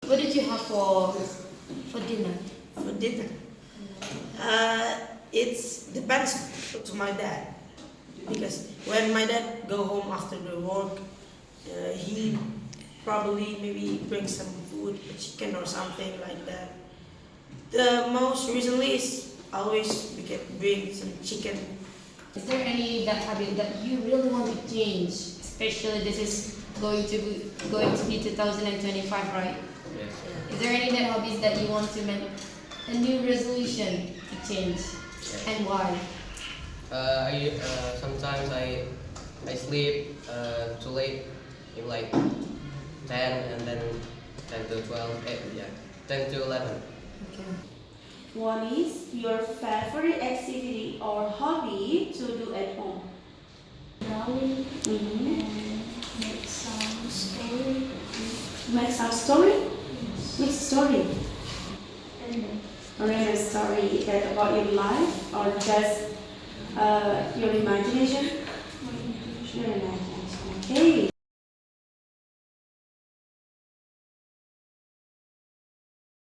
What did you have for dinner? For dinner. It depends to my dad, because when my dad go home after the work, he probably maybe bring some food, chicken or something like that. The most recently is always we can bring some chicken. Is there any that habit that you really want to change? Especially this is going to be 2025, right? Yes. Is there any that hobbies that you want to make a new resolution to change, and why? Sometimes I sleep too late, in like 10 and then 10 to 12, 10 to 11. Okay. What is your favorite activity or hobby to do at home? Drawing Mm-hmm. and make some story. Make some story? Which story? And Or a story that about your life or just your imagination? my Your imagination. Okay.